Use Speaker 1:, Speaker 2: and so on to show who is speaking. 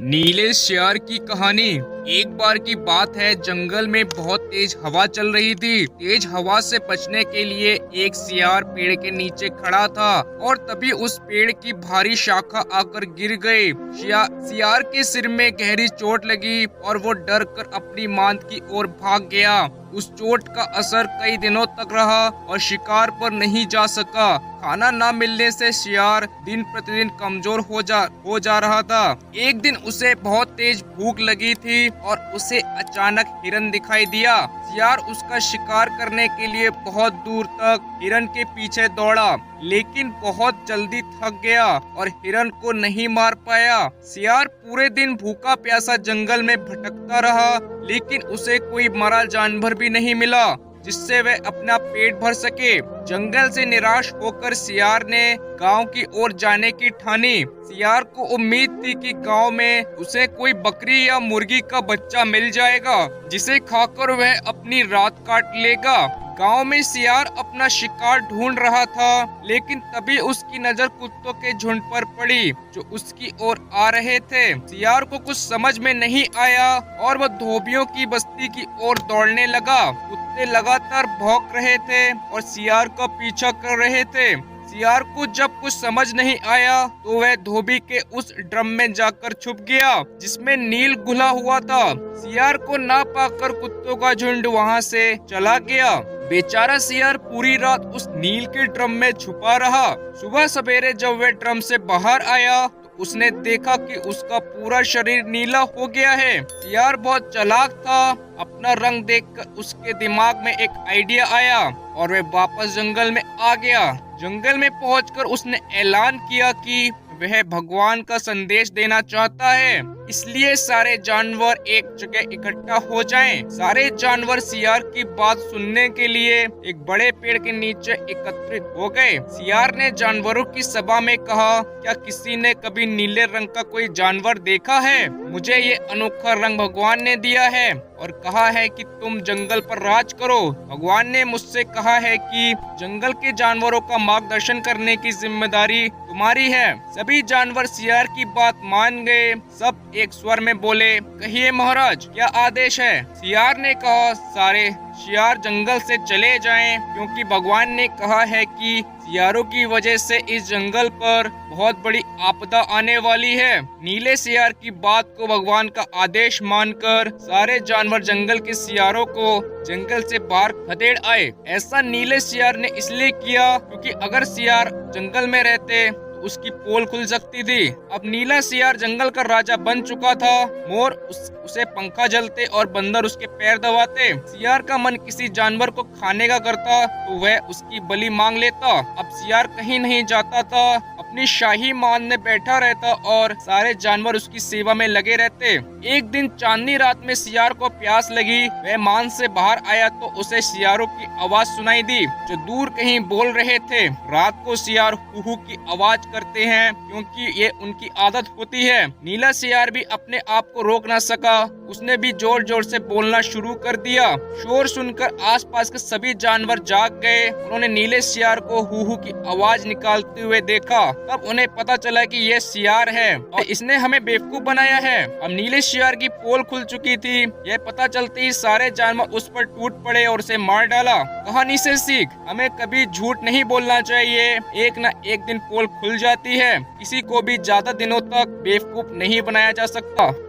Speaker 1: नीले शेर की कहानी। एक बार की बात है, जंगल में बहुत तेज हवा चल रही थी। तेज हवा से बचने के लिए एक सियार पेड़ के नीचे खड़ा था और तभी उस पेड़ की भारी शाखा आकर गिर गई। सियार के सिर में गहरी चोट लगी और वो डर कर अपनी मांद की ओर भाग गया। उस चोट का असर कई दिनों तक रहा और शिकार पर नहीं जा सका। खाना न मिलने से सियार दिन प्रतिदिन कमजोर हो जा रहा था। एक दिन उसे बहुत तेज भूख लगी थी और उसे अचानक हिरन दिखाई दिया। सियार उसका शिकार करने के लिए बहुत दूर तक हिरन के पीछे दौड़ा, लेकिन बहुत जल्दी थक गया और हिरन को नहीं मार पाया। सियार पूरे दिन भूखा प्यासा जंगल में भटकता रहा, लेकिन उसे कोई मरा जानवर भी नहीं मिला जिससे वह अपना पेट भर सके। जंगल से निराश होकर सियार ने गांव की ओर जाने की ठानी। सियार को उम्मीद थी कि गांव में उसे कोई बकरी या मुर्गी का बच्चा मिल जाएगा जिसे खाकर वह अपनी रात काट लेगा। गांव में सियार अपना शिकार ढूंढ रहा था, लेकिन तभी उसकी नजर कुत्तों के झुंड पर पड़ी जो उसकी ओर आ रहे थे। सियार को कुछ समझ में नहीं आया और वह धोबियों की बस्ती की ओर दौड़ने लगा। कुत्ते लगातार भौंक रहे थे और सियार का पीछा कर रहे थे। सियार को जब कुछ समझ नहीं आया तो वह धोबी के उस ड्रम में जाकर छुप गया जिसमें नील घुला हुआ था। सियार को ना पाकर कुत्तों का झुंड वहां से चला गया। बेचारा सियार पूरी रात उस नील के ड्रम में छुपा रहा। सुबह सवेरे जब वह ड्रम से बाहर आया तो उसने देखा कि उसका पूरा शरीर नीला हो गया है। सियार बहुत चालाक था। अपना रंग देखकर उसके दिमाग में एक आइडिया आया और वह वापस जंगल में आ गया। जंगल में पहुंचकर उसने ऐलान किया कि वह भगवान का संदेश देना चाहता है, इसलिए सारे जानवर एक जगह इकट्ठा हो जाएं। सारे जानवर सियार की बात सुनने के लिए एक बड़े पेड़ के नीचे एकत्रित हो गए। सियार ने जानवरों की सभा में कहा, क्या किसी ने कभी नीले रंग का कोई जानवर देखा है? मुझे ये अनोखा रंग भगवान ने दिया है और कहा है कि तुम जंगल पर राज करो। भगवान ने मुझसे कहा है कि जंगल के जानवरों का मार्गदर्शन करने की जिम्मेदारी तुम्हारी है। सभी जानवर सियार की बात मान गए। सब एक स्वर में बोले, कहिए महाराज, क्या आदेश है? सियार ने कहा, सारे सियार जंगल से चले जाएं, क्योंकि भगवान ने कहा है कि सियारों की वजह से इस जंगल पर बहुत बड़ी आपदा आने वाली है। नीले सियार की बात को भगवान का आदेश मानकर सारे जानवर जंगल के सियारों को जंगल से बाहर खदेड़ आए। ऐसा नीले सियार ने इसलिए किया क्योंकि अगर सियार जंगल में रहते उसकी पोल खुल सकती थी। अब नीला सियार जंगल का राजा बन चुका था। मोर उसे पंखा जलते और बंदर उसके पैर दबाते। सियार का मन किसी जानवर को खाने का करता तो वह उसकी बलि मांग लेता। अब सियार कहीं नहीं जाता था, अपनी शाही मान में बैठा रहता और सारे जानवर उसकी सेवा में लगे रहते। एक दिन चांदनी रात में सियार को प्यास लगी। वह मान से बाहर आया तो उसे सियारों की आवाज सुनाई दी जो दूर कहीं बोल रहे थे। रात को सियार हू की आवाज करते हैं क्योंकि ये उनकी आदत होती है। नीला सियार भी अपने आप को रोक न सका। उसने भी जोर जोर से बोलना शुरू कर दिया। शोर सुनकर आसपास के सभी जानवर जाग गए। उन्होंने नीले सियार को हू की आवाज निकालते हुए देखा। तब उन्हें पता चला कि यह सियार है और इसने हमें बेवकूफ बनाया है। अब नीले सियार की पोल खुल चुकी थी। यह पता चलते ही सारे जानवर उस पर टूट पड़े और उसे मार डाला। कहानी से सीख, हमें कभी झूठ नहीं बोलना चाहिए। एक न एक दिन पोल खुल जाती है। किसी को भी ज्यादा दिनों तक बेवकूफ नहीं बनाया जा सकता।